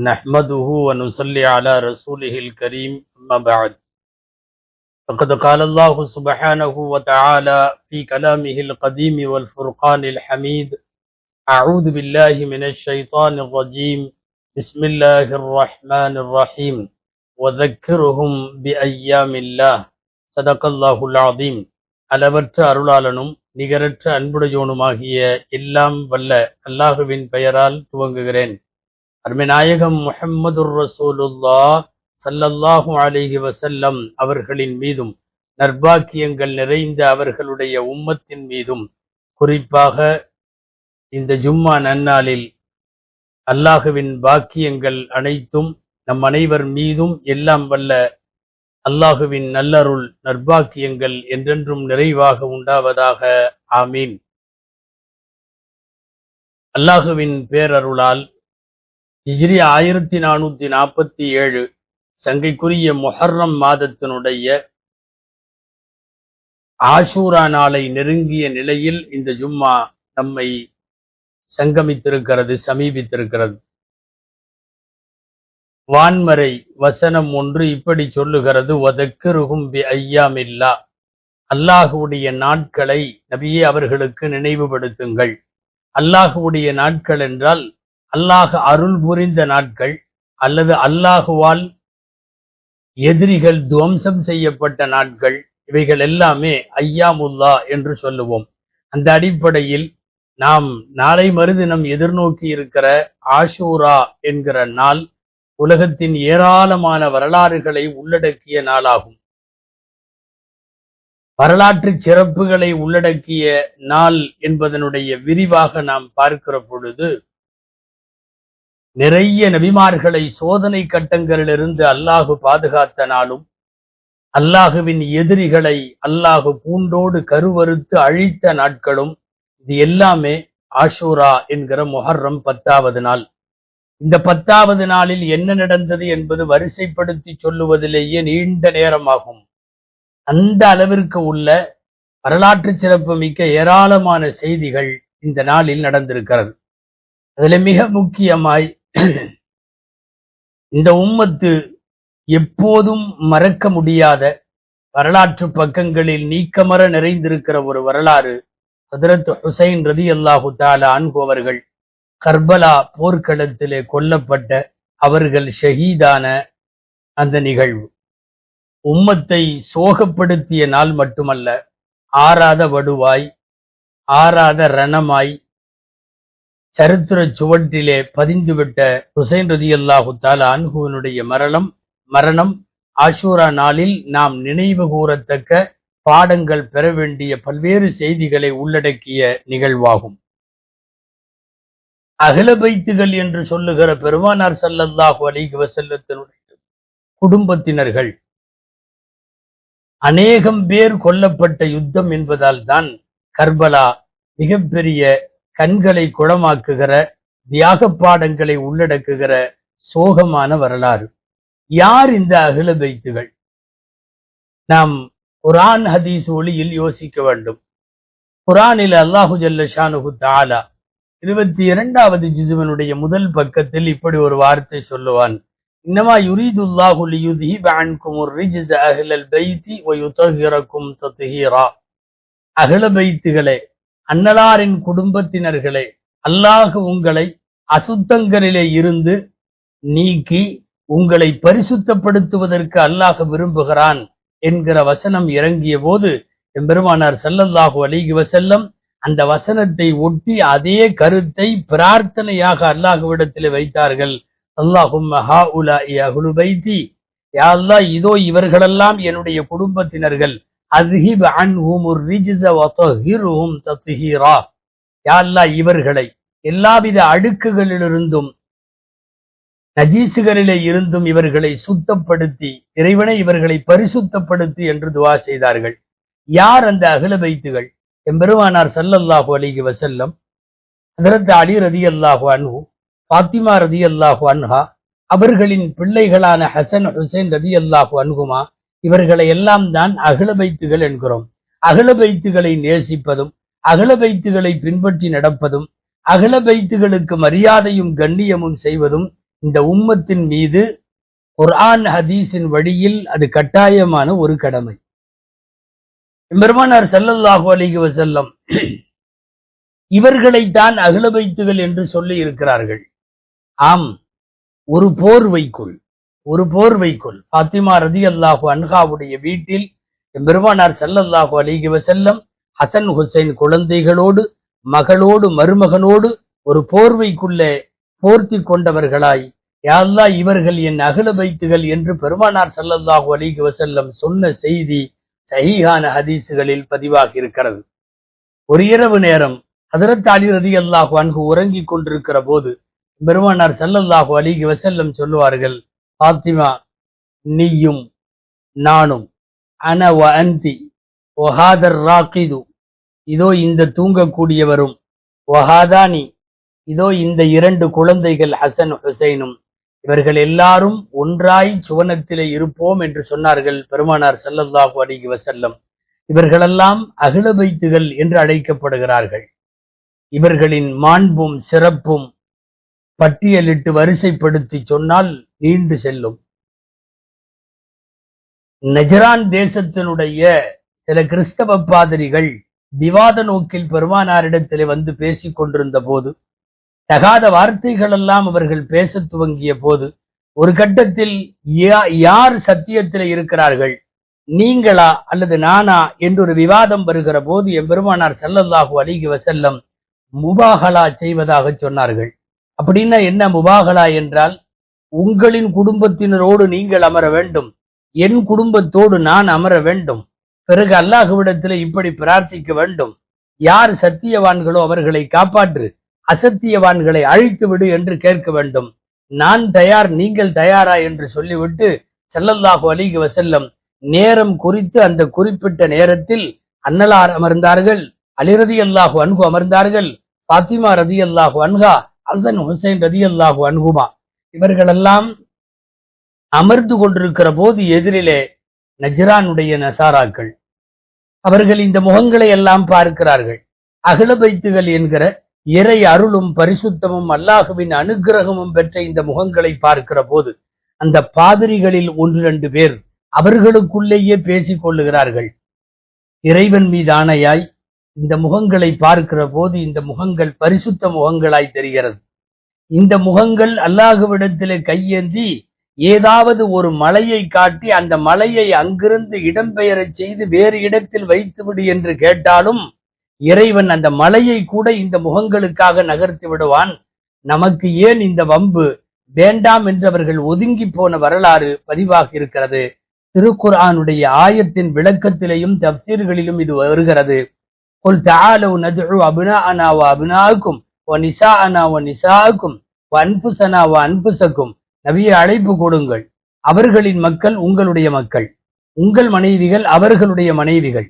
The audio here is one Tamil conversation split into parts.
نحمده ونصلي على رسوله الكريم أما بعد فقد قال الله سبحانه وتعالى في كلامه القديم والفرقان الحميد أعوذ بالله من الشيطان الرجيم بسم الله الرحمن الرحيم وذكرهم بأيام الله صدق الله العظيم அளவற்ற அருளாளனும் நிகரற்ற அன்புடையோனுமாகிய எல்லாம் வல்ல அல்லாஹுவின் பெயரால் துவங்குகிறேன். அருமைநாயகம் முஹம்மதுர் ரசூலுல்லாஹ் ஸல்லல்லாஹு அலைஹி வஸல்லம் அவர்களின் மீதும் நற்பாக்கியங்கள் நிறைந்த அவர்களுடைய உம்மத்தின் மீதும் குறிப்பாக இந்த ஜும்மா நன்னாளில் அல்லாஹுவின் பாக்கியங்கள் அனைத்தும் நம் அனைவர் மீதும் எல்லாம் வல்ல அல்லாஹுவின் நல்லருள் நற்பாக்கியங்கள் என்றென்றும் நிறைவாக உண்டாவதாக. ஆமீன். அல்லாஹுவின் பேரருளால் ஹிஜ்ரி 1447 சங்கைக்குரிய முஹர்ரம் மாதத்தினுடைய ஆஷூரா நாளை நெருங்கிய நிலையில் இந்த ஜும்மா நம்மை சமீபித்திருக்கிறது. வான்மறை வசனம் ஒன்று இப்படி சொல்லுகிறது, வதக்கிருஹும் பி ஐயாமில்லா, அல்லாஹுடைய நாட்களை நபியே அவர்களுக்கு நினைவுபடுத்துங்கள். அல்லாஹுடைய நாட்கள் என்றால் அல்லாஹ் அருள் புரிந்த நாட்கள் அல்லது அல்லாஹுவால் எதிரிகள் துவம்சம் செய்யப்பட்ட நாட்கள், இவைகள் எல்லாமே ஐயாமுல்லா என்று சொல்லுவோம். அந்த அடிப்படையில் நாம் நாளை மறுதினம் எதிர்நோக்கி இருக்கிற ஆஷூரா என்கிற நாள் உலகத்தின் ஏராளமான வரலாறுகளை உள்ளடக்கிய நாளாகும். வரலாற்று சிறப்புகளை உள்ளடக்கிய நாள் என்பதனுடைய விரிவாக நாம் பார்க்கிற பொழுது நிறைய நபிமார்களை சோதனை கட்டங்களிலிருந்து அல்லாஹு பாதுகாத்த நாளும், அல்லாஹுவின் எதிரிகளை அல்லாஹு பூண்டோடு கருவறுத்து அழித்த நாட்களும், இது எல்லாமே ஆஷூரா என்கிற முஹர்ரம் 10வது நாள். இந்த 10வது நாளில் என்ன நடந்தது என்பது வரிசைப்படுத்தி சொல்லுவதிலேயே நீண்ட நேரமாகும். அந்த அளவிற்கு உள்ள வரலாற்று சிறப்பு மிக்க ஏராளமான செய்திகள் இந்த நாளில் நடந்திருக்கிறது. அதில் மிக முக்கியமாய் இந்த உம்மத்து எப்போதும் மறக்க முடியாத வரலாற்று பக்கங்களில் நீக்கமற நிறைந்திருக்கிற ஒரு வரலாறு, ஹஜ்ரத் ஹுசைன் ரலியல்லாஹு தஆலா அன்ஹு அவர்கள் கர்பலா போர்க்களத்திலே கொல்லப்பட்ட, அவர்கள் ஷஹீதான அந்த நிகழ்வு உம்மத்தை சோகப்படுத்திய நாள் மட்டுமல்ல, ஆறாத வடுவாய் ஆறாத ரணமாய் சரித்திர சுவற்றிலே பதிந்துவிட்ட ஹுசைன் ரலியல்லாஹு தஆலா அன்ஹுவினுடைய மரணம் ஆஷூரா நாளில் நாம் நினைவு கூறத்தக்க பாடங்கள் பெற வேண்டிய பல்வேறு செய்திகளை உள்ளடக்கிய நிகழ்வாகும். அஹ்ல பைத்துகள் என்று சொல்லுகிற பெருமானார் ஸல்லல்லாஹு அலைஹி வஸல்லத்தினுடைய குடும்பத்தினர்கள் அநேகம் பேர் கொல்லப்பட்ட யுத்தம் என்பதால் தான் கர்பலா மிகப்பெரிய கண்களை குளமாக்குகிற தியாக பாடங்களை உள்ளடக்குகிற சோகமான வரலாறு. யார் இந்த அஹ்ல பைத்துகள்? நாம் குர்ஆன் ஹதீஸ் ஒளியில் யோசிக்க வேண்டும். குர்ஆனில் அல்லாஹு ஜல்ல ஷானுஹு தஆலா 22வது ஜுஸ்வினுடைய முதல் பக்கத்தில் இப்படி ஒரு வார்த்தை சொல்லுவான், இன்னமா யுரீதுல்லாஹு லியுذஹிப அன்குமுர் ரிஜ்ஸ அஹ்லல் பைத்தி வ யுதஹிரக்கும் தத்ஹீரா. அஹ்ல பைத்துகளே, அன்னலாரின் குடும்பத்தினர்களே, அல்லாஹ் உங்களை அசுத்தங்களிலே இருந்து நீக்கி உங்களை பரிசுத்தப்படுத்துவதற்கு அல்லாஹ் விரும்புகிறான் என்கிற வசனம் இறங்கிய போது எம்பெருமானார் ஸல்லல்லாஹு அலைஹி வஸல்லம் அந்த வசனத்தை ஒட்டி அதே கருத்தை பிரார்த்தனையாக அல்லாஹ்விடத்தில் வைத்தார்கள். அல்லாஹும்ம ஹாஉலாஇ அஹ்லு பைத்தி, யா அல்லாஹ் இதோ இவர்களெல்லாம் என்னுடைய குடும்பத்தினர்கள், அஸ்ஹிப் அன்ஹுமுர் ரிஜ்ஸ வ தஹிர்ஹும் தத்ஹீரா. யா அல்லாஹ் இவர்களை எல்லாவித அழுக்குகளிலிருந்தும் நஜீசுகளிலே இருந்தும் இவர்களை சுத்தப்படுத்தி, இறைவனை இவர்களை பரிசுத்தப்படுத்தி என்று துஆ செய்தார்கள். யார் அந்த அஹ்ல பைத்துகள்? எம்பெருமானார் ஸல்லல்லாஹு அலைஹி வஸல்லம், ஹஜ்ரத் அலி ரலியல்லாஹு அன்ஹு, ஃபாத்திமா ரலியல்லாஹு அன்ஹா, அவர்களின் பிள்ளைகளான ஹசன் ஹுசைன் ரலியல்லாஹு அன்ஹுமா, இவர்களை எல்லாம் தான் அஹ்ல பைத்துகள் என்கிறோம். அஹ்ல பைத்துகளை நேசிப்பதும் அஹ்ல பைத்துகளை பின்பற்றி நடப்பதும் அஹ்ல பைத்துகளுக்கு மரியாதையும் கண்ணியமும் செய்வதும் இந்த உம்மத்தின் மீது குர்ஆன் ஹதீஸின் வழியில் அது கட்டாயமான ஒரு கடமை. பெருமானார் ஸல்லல்லாஹு அலைஹி வஸல்லம் இவர்களைத்தான் அஹ்ல பைத்துகள் என்று சொல்லி இருக்கிறார்கள். ஆம், ஒரு போர்வைக்குள் ஃபாத்திமா ரலியல்லாஹு அன்ஹாவுடைய வீட்டில் பெருமானார் ஸல்லல்லாஹு அலைஹி வஸல்லம் ஹசன் ஹுசைன் குழந்தைகளோடு மகளோடு மருமகனோடு ஒரு போர்வைக்குள்ளே போர்த்தி கொண்டவர்களாய், யா அல்லாஹ் இவர்கள் என் அஹ்ல பைத்துகள் என்று பெருமானார் ஸல்லல்லாஹு அலைஹி வஸல்லம் சொன்ன செய்தி சஹீஹான ஹதீஸுகளில் பதிவாகி இருக்கிறது. ஒரு இரவு நேரம் ஹஜ்ரத் அலி ரலியல்லாஹு அன்ஹு உறங்கிக் கொண்டிருக்கிற போது பெருமானார் ஸல்லல்லாஹு அலைஹி வஸல்லம் சொல்லுவார்கள், ஃபாத்திமா, நீயும் நானும், அன வ அன்தி வஹாதர் ராகிது, இதோ இந்த தூங்கக்கூடியவரும், வஹாதானி, இதோ இந்த 2 குழந்தைகள் ஹசன் ஹுசைனும், இவர்கள் எல்லாரும் ஒன்றாய் சுவனத்திலே இருப்போம் என்று சொன்னார்கள் பெருமானார் ஸல்லல்லாஹு அலைஹி வஸல்லம். இவர்களெல்லாம் அஹ்ல பைத்துகள் என்று அழைக்கப்படுகிறார்கள். இவர்களின் மாண்பும் சிறப்பும் பட்டியலிட்டு வரிசைப்படுத்தி சொன்னால் நீண்டு செல்லும். நஜ்ரான் தேசத்தினுடைய சில கிறிஸ்தவ பாதிரிகள் விவாத நோக்கில் பெருமானாரிடத்திலே வந்து பேசிக் கொண்டிருந்த போது, தகாத வார்த்தைகள் எல்லாம் அவர்கள் பேச துவங்கிய போது, ஒரு கட்டத்தில் யார் சத்தியத்தில் இருக்கிறார்கள், நீங்களா அல்லது நானா என்று ஒரு விவாதம் வருகிற போது எம்பெருமானார் ஸல்லல்லாஹு அலைஹி வஸல்லம் முபாஹலா செய்வதாக சொன்னார்கள். அப்படின்னா என்ன முபாஹலா என்றால், உங்களின் குடும்பத்தினரோடு நீங்கள் அமர வேண்டும், என் குடும்பத்தோடு நான் அமர வேண்டும், பிறகு அல்லாஹ்விடத்தில் இப்படி பிரார்த்திக்க வேண்டும், யார் சத்தியவான்களோ அவர்களை காப்பாற்று, அசத்தியவான்களை அழித்து விடு என்று கேட்க வேண்டும். நான் தயார், நீங்கள் தயாரா என்று சொல்லிவிட்டு ஸல்லல்லாஹு அலைஹி வஸல்லம் நேரம் குறித்து அந்த குறிப்பிட்ட நேரத்தில் அன்னலார் அமர்ந்தார்கள், அலி ரலியல்லாஹு அன்ஹு அமர்ந்தார்கள், ஃபாத்திமா ரலியல்லாஹு அன்ஹா, ஹசன் ஹுசைன் ரலியல்லாஹு அன்ஹுமா, இவர்களெல்லாம் அமர்ந்து கொண்டிருக்கிற போது எதிரிலே நஜ்ரானுடைய நசாராக்கள் அவர்கள் இந்த முகங்களை எல்லாம் பார்க்கிறார்கள். அஹ்ல பைத்துகள் என்கிற இறை அருளும் பரிசுத்தமும் அல்லாஹுவின் அனுக்கிரகமும் பெற்ற இந்த முகங்களை பார்க்கிற போது அந்த பாதிரிகளில் 1-2 பேர் அவர்களுக்குள்ளேயே பேசிக் கொள்ளுகிறார்கள். இறைவன் மீது ஆணையாய் இந்த முகங்களை பார்க்கிற போது இந்த முகங்கள் பரிசுத்த முகங்களாய் தெரிகிறது. இந்த முகங்கள் அல்லாஹ்விடத்திலே கையேந்தி ஏதாவது ஒரு மலையை காட்டி அந்த மலையை அங்கிருந்து இடம்பெயரச் செய்து வேறு இடத்தில் வைத்துவிடு என்று கேட்டாலும் இறைவன் அந்த மலையை கூட இந்த முகங்களுக்காக நகர்த்தி விடுவான். நமக்கு ஏன் இந்த வம்பு, வேண்டாம் என்று அவர்கள் ஒதுங்கி போன வரலாறு பதிவாகி இருக்கிறது. திருக்குர்ஆனுடைய ஆயத்தின் விளக்கத்திலேயும் தப்சீர்களிலும் இது வருகிறது. குல் தஆலு நத்உ அப்னாஅனா வ அப்னாஅக்கும் வ நிசாஅனா வ நிசாஅக்கும் வ அன்ஃபுஸனா வ அன்ஃபுஸக்கும், நபியே அழைப்பு கொடுங்கள், அவர்களின் மக்கள் உங்களுடைய மக்கள், உங்கள் மனைவிகள் அவர்களுடைய மனைவிகள்,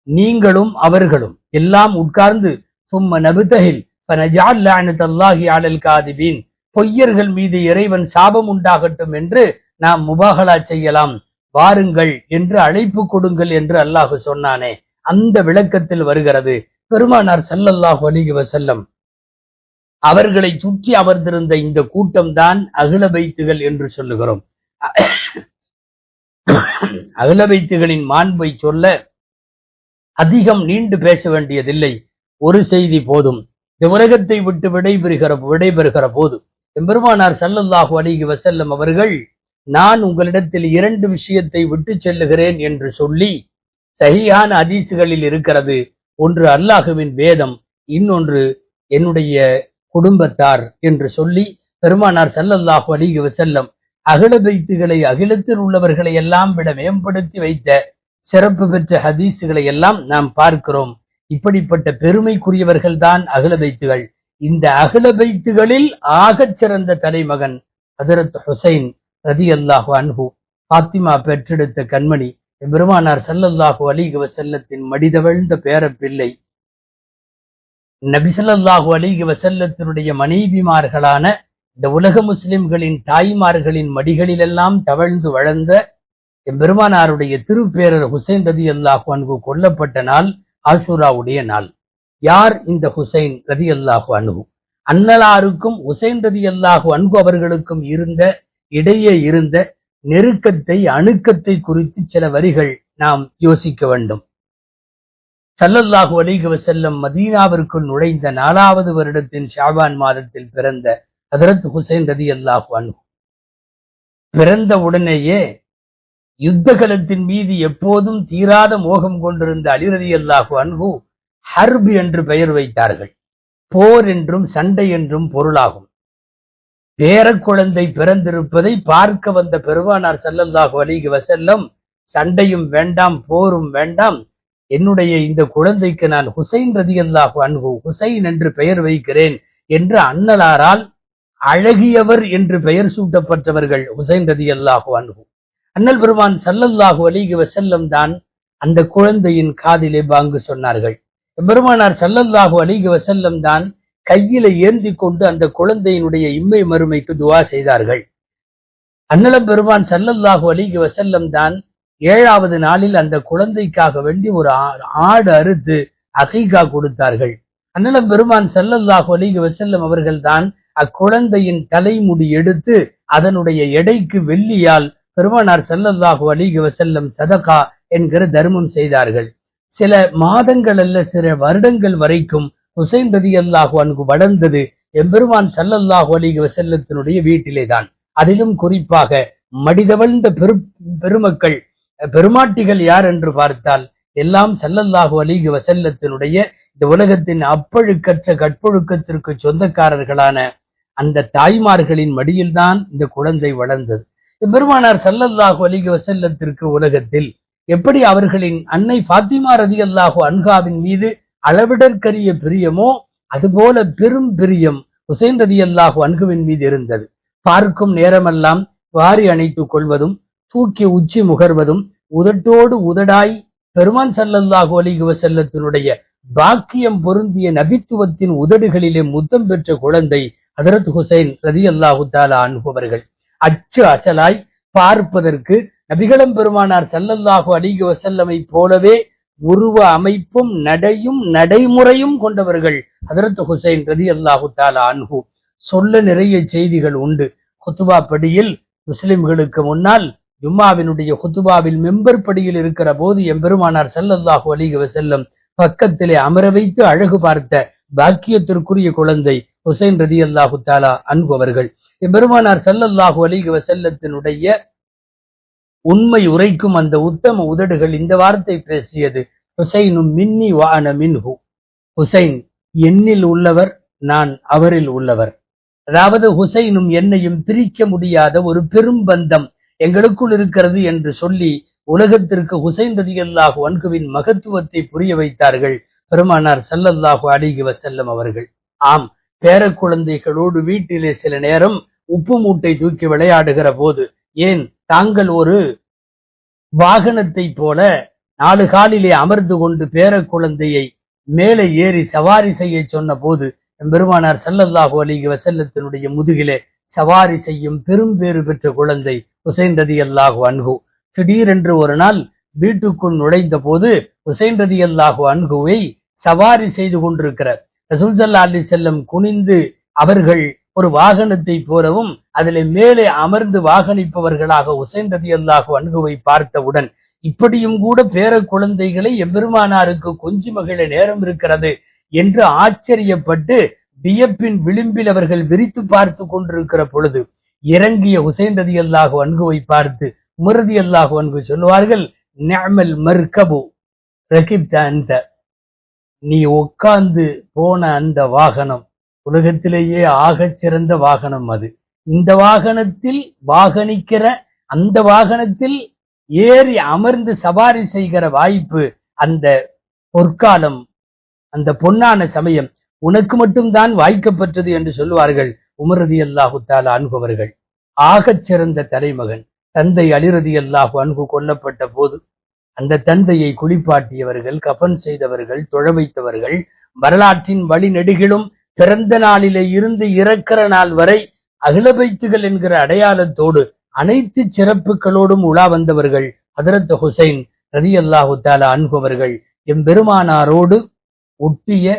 நீங்களும் அவர்களும் எல்லாம் உட்கார்ந்து சும்ம நபுதஹில் ஃபனஜஅல் லஅனத்தல்லாஹி அலல் காதிபீன், பொய்யர்கள் மீது இறைவன் சாபம் உண்டாகட்டும் என்று நாம் முபாஹலா செய்யலாம், வாருங்கள் என்று அழைப்பு கொடுங்கள் என்று அல்லாஹ் சொன்னானே, அந்த விளக்கத்தில் வருகிறது. பெருமானார் ஸல்லல்லாஹு அலைஹி வஸல்லம் அவர்களை சுற்றி அமர்ந்திருந்த இந்த கூட்டம் தான் அஹ்ல பைத்துகள் என்று சொல்லுகிறோம். அஹ்ல பைத்துகளின் மாண்பை சொல்ல அதிகம் நீண்டு பேச வேண்டியதில்லை, ஒரு செய்தி போதும். இந்த உலகத்தை விட்டு விடைபெறுகிற போது பெருமானார் ஸல்லல்லாஹு அலைஹி வஸல்லம் அவர்கள், நான் உங்களிடத்தில் 2 விஷயத்தை விட்டு செல்லுகிறேன் என்று சொல்லி சஹீஹான ஹதீஸுகளில் இருக்கிறது. ஒன்று அல்லாஹ்வின் வேதம், இன்னொன்று என்னுடைய குடும்பத்தார் என்று சொல்லி பெருமானார் ஸல்லல்லாஹு அலைஹி வஸல்லம் அஹ்ல பைத்துகளை அகிலத்தில் உள்ளவர்களை எல்லாம் விட மேம்படுத்தி வைத்த சிறப்பு பெற்ற ஹதீஸுகளை எல்லாம் நாம் பார்க்கிறோம். இப்படிப்பட்ட பெருமைக்குரியவர்கள் தான் அஹ்ல பைத்துகள். இந்த அஹ்ல பைத்துகளில் ஆகச் சிறந்த தலைமகன் ஹஜ்ரத் ஹுசைன் ரலியல்லாஹு அன்ஹு, ஃபாத்திமா பெற்றெடுத்த கண்மணி, பெருமானார் ஸல்லல்லாஹு அலைஹி வஸல்லத்தின் மடிதவழ்ந்த பேரப்பிள்ளை, நபி ஸல்லல்லாஹு அலைஹி வஸல்லத்தினுடைய மனைவிமார்களான இந்த உலக முஸ்லிம்களின் தாய்மார்களின் மடிகளிலெல்லாம் தவழ்ந்து வளர்ந்த எம்பெருமானாருடைய திருப்பேரர் ஹுசைன் ரலியல்லாஹு அன்ஹு கொல்லப்பட்ட நாள் ஆஷூராவுடைய நாள். யார் இந்த ஹுசைன் ரலியல்லாஹு அன்ஹு? அன்னலாருக்கும் ஹுசைன் ரலியல்லாஹு அன்ஹு அவர்களுக்கும் இடையே இருந்த நெருக்கத்தை, அணுக்கத்தை குறித்து சில வரிகள் நாம் யோசிக்க வேண்டும். ஸல்லல்லாஹு அலைஹி வஸல்லம் மதீனாவிற்குள் நுழைந்த 4வது வருடத்தின் ஷாபான் மாதத்தில் பிறந்த ஹஜ்ரத் ஹுசைன் ரலியல்லாஹு அன்ஹு பிறந்த உடனேயே யுத்த களத்தின் மீது எப்போதும் தீராத மோகம் கொண்டிருந்த அலி ரலியல்லாஹு அன்ஹு ஹர்ப் என்று பெயர் வைத்தார்கள். போர் என்றும் சண்டை என்றும் பொருளாகும். பேரக்குழந்தை பிறந்திருப்பதை பார்க்க வந்த பெருமானார் ஸல்லல்லாஹு அலைஹி வஸல்லம், சண்டையும் வேண்டாம் போரும் வேண்டாம், என்னுடைய இந்த குழந்தைக்கு நான் ஹுசைன் ரலியல்லாஹு அன்ஹு, ஹுசைன் என்று பெயர் வைக்கிறேன் என்று அன்னலாரால் அழகியவர் என்று பெயர் சூட்டப்பட்டவர்கள் ஹுசைன் ரலியல்லாஹு அன்ஹு. அண்ணல் பெருமான் ஸல்லல்லாஹு அலைஹி வஸல்லம் தான் அந்த குழந்தையின் காதிலே பாங்கு சொன்னார்கள். பெருமானார் ஸல்லல்லாஹு அலைஹி வஸல்லம் தான் கையில ஏந்தி கொண்டு அந்த குழந்தையினுடைய இம்மை மறுமைக்கு துஆ செய்தார்கள். அண்ணலம் பெருமான் ஸல்லல்லாஹு அலைஹி வஸல்லம் தான் 7வது நாளில் அந்த குழந்தைக்காக வேண்டி ஒரு ஆடு அறுத்து அகீகா கொடுத்தார்கள். அண்ணலம் பெருமான் ஸல்லல்லாஹு அலைஹி வஸல்லம் அவர்கள் தான் அக்குழந்தையின் தலைமுடி எடுத்து அதனுடைய எடைக்கு வெள்ளியால் பெருமானார் ஸல்லல்லாஹு அலைஹி வஸல்லம் சதகா என்கிற தர்மம் செய்தார்கள். சில மாதங்கள் அல்ல, சில வருடங்கள் வரைக்கும் ஹுசைன் ரலியல்லாஹு அன்ஹு வளர்ந்தது எம்பெருமான் ஸல்லல்லாஹு அலைஹி வஸல்லத்தினுடைய வீட்டிலே தான். அதிலும் குறிப்பாக மடிதவழ்ந்த பெருமக்கள், பெருமாட்டிகள் யார் என்று பார்த்தால் எல்லாம் ஸல்லல்லாஹு அலைஹி வஸல்லத்தினுடைய இந்த உலகத்தின் அப்பழுக்கற்ற கற்பொழுக்கத்திற்கு சொந்தக்காரர்களான அந்த தாய்மார்களின் மடியில்தான் இந்த குழந்தை வளர்ந்தது. பெருமானார் ஸல்லல்லாஹு அலைஹி வஸல்லத்திற்கு உலகத்தில் எப்படி அவர்களின் அன்னை ஃபாத்திமா ரலியல்லாஹு அன்ஹாவின் மீது அளவிடற்கரிய பிரியமோ அதுபோல பெரும் பிரியம் ஹுசைன் ரலியல்லாஹு அன்ஹுவின் மீது இருந்தது. பார்க்கும் நேரமெல்லாம் வாரி அணைத்துக் கொள்வதும், தூக்கி உச்சி முகர்வதும், உதட்டோடு உதடாய் பெருமான் ஸல்லல்லாஹு அலைஹி வஸல்லத்தினுடைய பாக்கியம் பொருந்திய நபித்துவத்தின் உதடுகளிலே முத்தம் பெற்ற குழந்தை ஹஜ்ரத் ஹுசைன் ரலியல்லாஹு தஆலா அன்ஹு அவர்கள். அச்சு அசலாய் பார்ப்பதற்கு நபிகளம் பெருமானார் ஸல்லல்லாஹு அலைஹி வஸல்லமை போலவே உருவ அமைப்பும் நடையும் நடைமுறையும் கொண்டவர்கள் ஹஜ்ரத் ஹுசைன் ரலியல்லாஹு தஆலா அன்ஹு. சொல்ல நிறைய செய்திகள் உண்டு. குத்துபா படியில் முஸ்லிம்களுக்கு முன்னால் ஜும்மாவினுடைய குத்துபாவில் மெம்பர் படியில் இருக்கிற போது எம்பெருமானார் ஸல்லல்லாஹு அலைஹி வஸல்லம் பக்கத்திலே அமர வைத்து அழகு பார்த்த பாக்கியத்திற்குரிய குழந்தை ஹுசைன் ரலியல்லாஹு தஆலா அன்ஹு அவர்கள். எம்பெருமானார் ஸல்லல்லாஹு அலைஹி வஸல்லத்தினுடைய உண்மை உரைக்கும் அந்த உத்தம உதடுகள் இந்த வார்த்தை பேசியது, ஹுசைனும் மின்னி வ அன மின்ஹு. ஹுசைன் என்னில் உள்ளவர், நான் அவரில் உள்ளவர். அதாவது ஹுசைனும் என்னையும் பிரிக்க முடியாத ஒரு பெரும் பந்தம் எங்களுக்குள் இருக்கிறது என்று சொல்லி உலகத்திற்கு ஹுசைன் ரலியல்லாஹு அன்ஹுவின் மகத்துவத்தை புரிய வைத்தார்கள் பெருமானார் ஸல்லல்லாஹு அலைஹி வஸல்லம் அவர்கள். ஆம், பேரக்குழந்தைகளோடு வீட்டிலே சில நேரம் உப்பு மூட்டை தூக்கி விளையாடுகிற போது, ஏன் தாங்கள் ஒரு வாகனத்தை போல 4 காலிலே அமர்ந்து கொண்டு பேரக்குழந்தையை மேலே ஏறி சவாரி செய்ய சொன்ன போது பெருமானார் ஸல்லல்லாஹு அலைஹி வஸல்லத்தினுடைய முதுகிலே சவாரி செய்யும் பெரும் பேறு பெற்ற குழந்தை ஹுசைன் ரலியல்லாஹு அன்ஹு. திடீரென்று ஒரு நாள் வீட்டுக்குள் நுழைந்த போது ஹுசைன் ரலியல்லாஹு அன்ஹுவை சவாரி செய்து கொண்டிருக்கிற ரசூல் ஸல்லல்லாஹு அலைஹி வஸல்லம் குனிந்து அவர்கள் ஒரு வாகனத்தை போலவும் அதிலே மேலே அமர்ந்து வாகனிப்பவர்களாக ஹுசைன் ரலியல்லாஹு அன்ஹுவை பார்த்தவுடன், இப்படியும் கூட பேர குழந்தைகளை எம்பெருமானாருக்கு கொஞ்சி மகிழ நேரம் இருக்கிறது என்று ஆச்சரியப்பட்டு வியப்பின் விளிம்பில் அவர்கள் விரித்து பார்த்து கொண்டிருக்கிற பொழுது இறங்கிய ஹுசைன் ரலியல்லாஹு அன்ஹுவை பார்த்து உமர் ரலியல்லாஹு அன்ஹு சொல்வார்கள், நிஅமல் மர்கபு ரகிப்த அன்த, நீ உட்கார்ந்து போன அந்த வாகனம் உலகத்திலேயே ஆகச் சிறந்த வாகனம் அது. இந்த வாகனத்தில் வாகனிக்கிற, அந்த வாகனத்தில் ஏறி அமர்ந்து சவாரி செய்கிற வாய்ப்பு, அந்த பொற்காலம், அந்த பொன்னான சமயம் உனக்கு மட்டும்தான் வாய்க்கப்பட்டது என்று சொல்லுவார்கள் உமர் ரலியல்லாஹு தஆலா அன்ஹு அவர்கள். ஆகச் சிறந்த தலைமகன் தந்தை அலி ரலியல்லாஹு அன்ஹு கொல்லப்பட்ட போது அந்த தந்தையை குளிப்பாட்டியவர்கள், கஃன் செய்தவர்கள், தொழ வைத்தவர்கள், வரலாற்றின் வழி நெடுகிலும் பிறந்த நாளிலே இருந்து இறக்கிற நாள் வரை அகிலபைத்துகள் என்கிற அடையாளத்தோடு அனைத்து சிறப்புகளோடும் உலா வந்தவர்கள் ஹஜ்ரத் ஹுசைன் ரலியல்லாஹு தஆலா அன்ஹு அவர்கள். எம்பெருமானாரோடு ஒட்டிய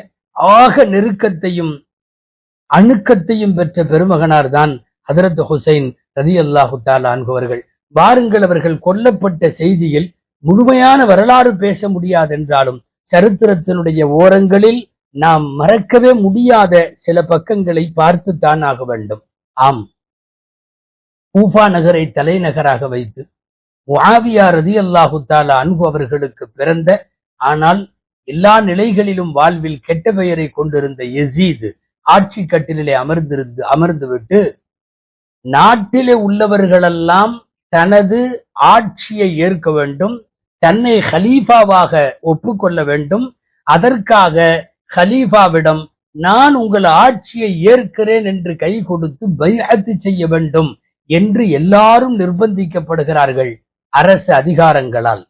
ஆக நெருக்கத்தையும் அணுக்கத்தையும் பெற்ற பெருமகனார் தான் ஹதரத் ஹுசைன் ரலியல்லாஹு தஆலா அன்ஹு அவர்கள். வாருங்கள், அவர்கள் கொல்லப்பட்ட செய்தியில் முழுமையான வரலாறு பேச முடியாதென்றாலும் சரித்திரத்தினுடைய ஓரங்களில் நாம் மறக்கவே முடியாத சில பக்கங்களை பார்த்துத்தான் ஆக வேண்டும். ஆம், கூஃபா நகரை தலைநகராக வைத்து முஆவியா ரலியல்லாஹு தஆலா அன்ஹு அவர்களுக்கு பிறந்த, ஆனால் எல்லா நிலைகளிலும் வாழ்வில் கெட்ட பெயரை கொண்டிருந்த யசீத் ஆட்சி கட்டிலே அமர்ந்துவிட்டு நாட்டிலே உள்ளவர்களெல்லாம் தனது ஆட்சியை ஏற்க வேண்டும், தன்னை ஹலீஃபாவாக ஒப்புக்கொள்ள வேண்டும். அதற்காக ஹலீஃபாவிடம் நான் உங்கள் ஆட்சியை ஏற்கிறேன் என்று கை கொடுத்து பைஅத் செய்ய வேண்டும் என்று எல்லாரும் நிர்பந்திக்கப்படுகிறார்கள் அரசு அதிகாரங்களால்.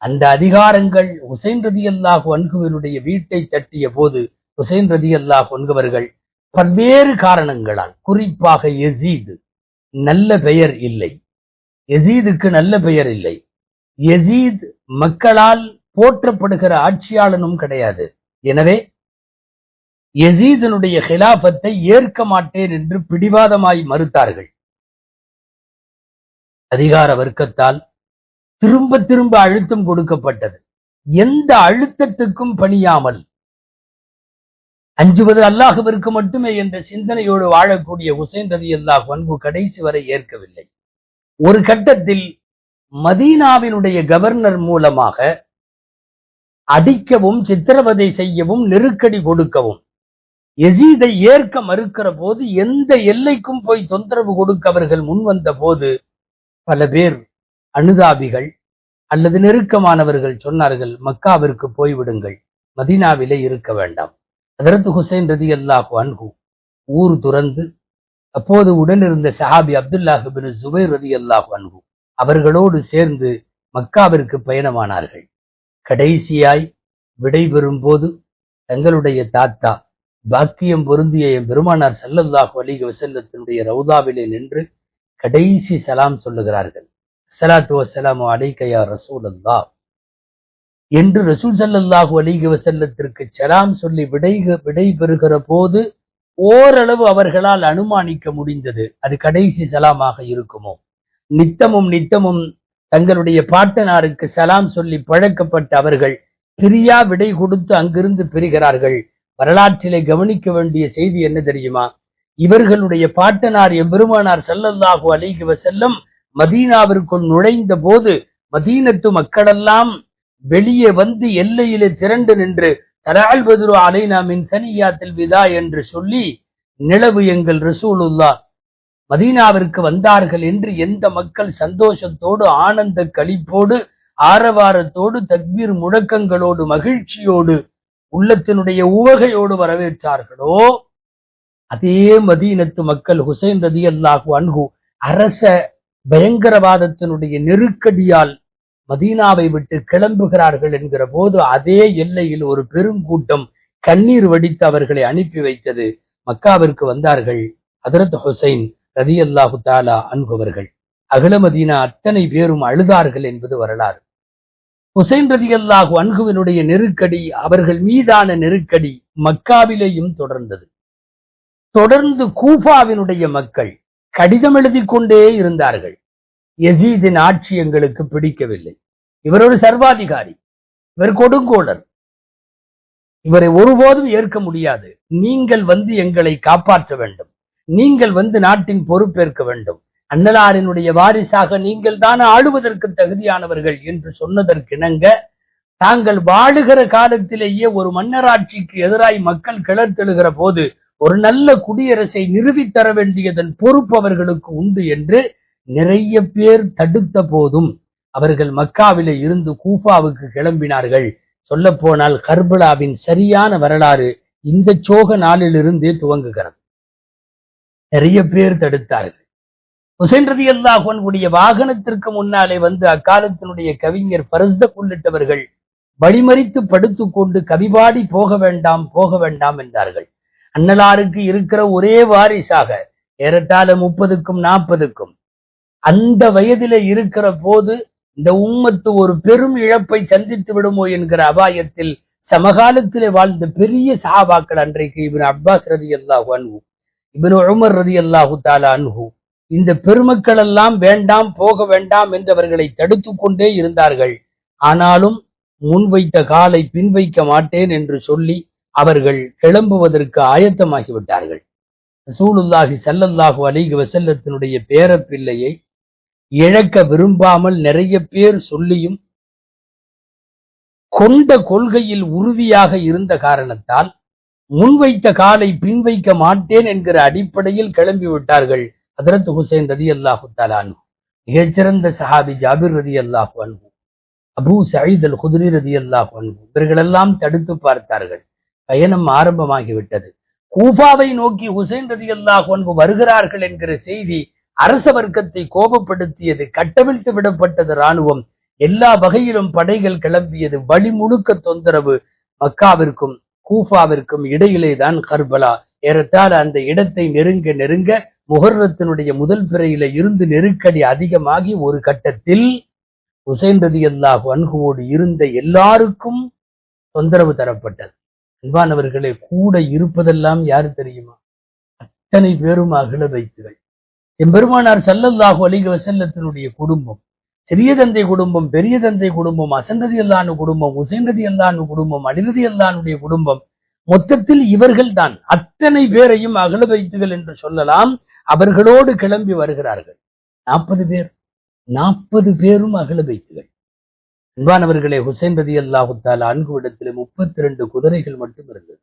அந்த அதிகாரங்கள் ஹுசைன் ரலியல்லாஹு அன்ஹுவினுடைய வீட்டை தட்டிய போது ஹுசைன் ரலியல்லாஹு அன்ஹு அவர்கள் பல்வேறு காரணங்களால், குறிப்பாக யசீத் நல்ல பெயர் இல்லை, யசீதுக்கு நல்ல பெயர் இல்லை, யசீத் மக்களால் போற்றப்படுகிற ஆட்சியாளனும் கிடையாது. எனவே யசீதனுடைய ஹிலாபத்தை ஏற்க மாட்டேன் என்று பிடிவாதமாய் மறுத்தார்கள். அதிகார வர்க்கத்தால் திரும்ப திரும்ப அழுத்தம் கொடுக்கப்பட்டது. எந்த அழுத்தத்துக்கும் பணியாமல் அஞ்சுவது அல்லாஹ்விற்கு மட்டுமே என்ற சிந்தனையோடு வாழக்கூடிய ஹுசைன் ரலியல்லாஹு அன்ஹு கடைசி வரை ஏற்கவில்லை. ஒரு கட்டத்தில் மதீனாவினுடைய கவர்னர் மூலமாக அடிக்கவும் சித்திரவதை செய்யவும் நெருக்கடி கொடுக்கவும் யசீதை ஏற்க மறுக்கிற போது, எந்த எல்லைக்கும் போய் தொந்தரவு கொடுக்க அவர்கள் முன்வந்த போது பல பேர் அனுதாபிகள் அல்லது நெருக்கமானவர்கள் சொன்னார்கள், மக்காவிற்கு போய்விடுங்கள், மதீனாவிலே இருக்க வேண்டாம். ஹதரத் ஹுசைன் ரலியல்லாஹு அன்ஹு ஊர் துறந்து அப்போது உடனிருந்த சஹாபி அப்துல்லாஹ் இப்னு ஸுபைர் ரலியல்லாஹு அன்ஹு அவர்களோடு சேர்ந்து மக்காவிற்கு பயணமானார்கள். கடைசியாய் விடைபெறும் போது தங்களுடைய தாத்தா பாக்கியம் பொருந்திய பெருமானார் ஸல்லல்லாஹு அலைஹி வஸல்லத்தினுடைய ரவுதாவிலே நின்று கடைசி சலாம் சொல்லுகிறார்கள். ஸலாத்து வஸ்ஸலாமு அலைக யா ரசூலல்லாஹ் என்று ரசூல் ஸல்லல்லாஹு அலைஹி வஸல்லத்திற்கு சலாம் சொல்லி விடை பெறுகிற போது ஓரளவு அவர்களால் அனுமானிக்க முடிந்தது அது கடைசி சலாமாக இருக்குமோ. நித்தமும் தங்களுடைய பாட்டனாருக்கு சலாம் சொல்லி பழக்கப்பட்ட அவர்கள் பிரியா விடை கொடுத்து அங்கிருந்து பிரிகிறார்கள். வரலாற்றிலே கவனிக்க வேண்டிய செய்தி என்ன தெரியுமா? இவர்களுடைய பாட்டனார் எம்பெருமானார் ஸல்லல்லாஹு அலைஹி வஸல்லம் மதீனாவிற்குள் நுழைந்த போது மதீனத்து மக்களெல்லாம் வெளியே வந்து எல்லையிலே திரண்டு நின்று தலஅல் பத்ரு அலைனா மின் சனியாத்தில் விதா என்று சொல்லி, நிலவு எங்கள் ரசூலுல்லாஹ் மதீனாவிற்கு வந்தார்கள் என்று எந்த மக்கள் சந்தோஷத்தோடு ஆனந்த களிப்போடு ஆரவாரத்தோடு தக்பீர் முழக்கங்களோடு மகிழ்ச்சியோடு உள்ளத்தினுடைய உவகையோடு வரவேற்றார்களோ, அதே மதீனத்து மக்கள் ஹுசைன் ரலியல்லாஹு அன்ஹு அரச பயங்கரவாதத்தினுடைய நெருக்கடியால் மதீனாவை விட்டு கிளம்புகிறார்கள் என்கிற போது அதே எல்லையில் ஒரு பெருங்கூட்டம் கண்ணீர் வடித்து அவர்களை அனுப்பி வைத்தது. மக்காவிற்கு வந்தார்கள் ஹதரத் ஹுசைன் ரலியல்லாஹு தஆலா அன்ஹு அவர்கள். அகல மதீனா அத்தனை பேரும் அழுதார்கள் என்பது வரலாறு. ஹுசைன் ரலியல்லாஹு அன்ஹுவினுடைய நெருக்கடி, அவர்கள் மீதான நெருக்கடி மக்காவிலேயும் தொடர்ந்தது. தொடர்ந்து கூஃபாவினுடைய மக்கள் கடிதம் எழுதி கொண்டே இருந்தார்கள். யசீதின் ஆட்சி எங்களுக்கு பிடிக்கவில்லை, இவர் ஒரு சர்வாதிகாரி, இவர் கொடுங்கோலர், இவரை ஒருபோதும் ஏற்க முடியாது, நீங்கள் வந்து எங்களை காப்பாற்ற வேண்டும், நீங்கள் வந்து நாட்டின் பொறுப்பேற்க வேண்டும், அன்னலாரினுடைய வாரிசாக நீங்கள் தான் ஆளுவதற்கு தகுதியானவர்கள் என்று சொன்னதற்கிணங்க தாங்கள் வாழுகிற காலத்திலேயே ஒரு மன்னராட்சிக்கு எதிராய் மக்கள் கிளர்த்தெழுகிற போது ஒரு நல்ல குடியரசை நிறுவித்தர வேண்டியதன் பொறுப்பு அவர்களுக்கு உண்டு என்று நிறைய பேர் தடுத்த போதும் அவர்கள் மக்காவிலே இருந்து கூஃபாவுக்கு கிளம்பினார்கள். சொல்ல போனால் கர்பலாவின் சரியான வரலாறு இந்த சோக நாளிலிருந்தே துவங்குகிறது. நிறைய பேர் தடுத்தார்கள். ஹுசைன் ரலியல்லாஹு அன்ஹுடைய வாகனத்திற்கு முன்னாலே வந்து அக்காலத்தினுடைய கவிஞர் ஃபரஸ்தக் உள்ளிட்டவர்கள் வழிமறித்து படுத்துக்கொண்டு கவிபாடி போக வேண்டாம் என்றார்கள். அன்னலாருக்கு இருக்கிற ஒரே வாரிசாக ஏறத்தாழ 30க்கும் 40க்கும் அந்த வயதிலே இருக்கிற போது இந்த உம்மத்து ஒரு பெரும் இழப்பை சந்தித்து விடுமோ என்கிற அபாயத்தில் சமகாலத்திலே வாழ்ந்த பெரிய சஹாபாக்கள் அன்றைக்கு இப்னு அப்பாஸ் ரலியல்லாஹு அன்ஹு, இப்னு உமர் ரலியல்லாஹு தஆலா அன்ஹு, இந்த பெருமக்கள் எல்லாம் வேண்டாம் போக வேண்டாம் என்றவர்களை தடுத்து கொண்டே இருந்தார்கள். ஆனாலும் முன்வைத்த காலை பின்வைக்க மாட்டேன் என்று சொல்லி அவர்கள் கிளம்புவதற்கு ஆயத்தமாகிவிட்டார்கள். ரசூலுல்லாஹி ஸல்லல்லாஹு அலைஹி வஸல்லத்தினுடைய பேரப்பிள்ளையை இழக்க விரும்பாமல் நிறைய பேர் சொல்லியும் கொண்ட கொள்கையில் உறுதியாக இருந்த காரணத்தால் முன்வைத்த காலை பின்வைக்க மாட்டேன் என்கிற அடிப்படையில் கிளம்பி விட்டார்கள். ஹஜ்ரத் ஹுசைன் ரலியல்லாஹு தஆலா அன்ஹு, மிகச்சிறந்த சஹாபி ஜாபிர் ரலியல்லாஹு அன்ஹு, அபூ சயீத் அல் குத்ரி ரலியல்லாஹு அன்ஹு, இவர்களெல்லாம் தடுத்து பார்த்தார்கள். பயணம் ஆரம்பமாகிவிட்டது. கூஃபாவை நோக்கி ஹுசைன் ரலியல்லாஹு அன்ஹு வருகிறார்கள் என்கிற செய்தி அரச வர்க்கத்தை கோபப்படுத்தியது. கட்டவிழ்த்து விடப்பட்டது ராணுவம். எல்லா வகையிலும் படைகள் கிளம்பியது. வழி முழுக்க தொந்தரவு. மக்காவிற்கும் கூஃபாவிற்கும் இடையிலே தான் கர்பலா. ஏறத்தாழ அந்த இடத்தை நெருங்க நெருங்க முஹர்ரத்தினுடைய முதல் பிறையில இருந்து நெருக்கடி அதிகமாகி ஒரு கட்டத்தில் ஹுசைன் ரலியல்லாஹு அன்ஹுவோடு இருந்த எல்லாருக்கும் தொந்தரவு தரப்பட்டது. அன்பானவர்களே, கூட இருப்பதெல்லாம் யாரு தெரியுமா? அத்தனை பேரும் அகல வைத்துகள். எம்பெருமானார் ஸல்லல்லாஹு அலைஹி வஸல்லத்தினுடைய குடும்பம், சிறிய தந்தை குடும்பம், பெரிய தந்தை குடும்பம், ஹசன் ரலியல்லாஹு அன்ஹு குடும்பம், ஹுசைன் ரலியல்லாஹு அன்ஹு குடும்பம், அலி ரலியல்லாஹு அன்ஹுடைய குடும்பம், மொத்தத்தில் இவர்கள் தான். அத்தனை பேரையும் அகல வைத்துகள் என்று சொல்லலாம். அவர்களோடு கிளம்பி வருகிறார்கள் 40 பேர். 40 பேரும் அகல வைத்துகள். அன்பானவர்களே, ஹுசைன் ரலியல்லாஹு தஆலா அன்ஹுவிடத்தில் 32 குதிரைகள் மட்டும் இருந்தது.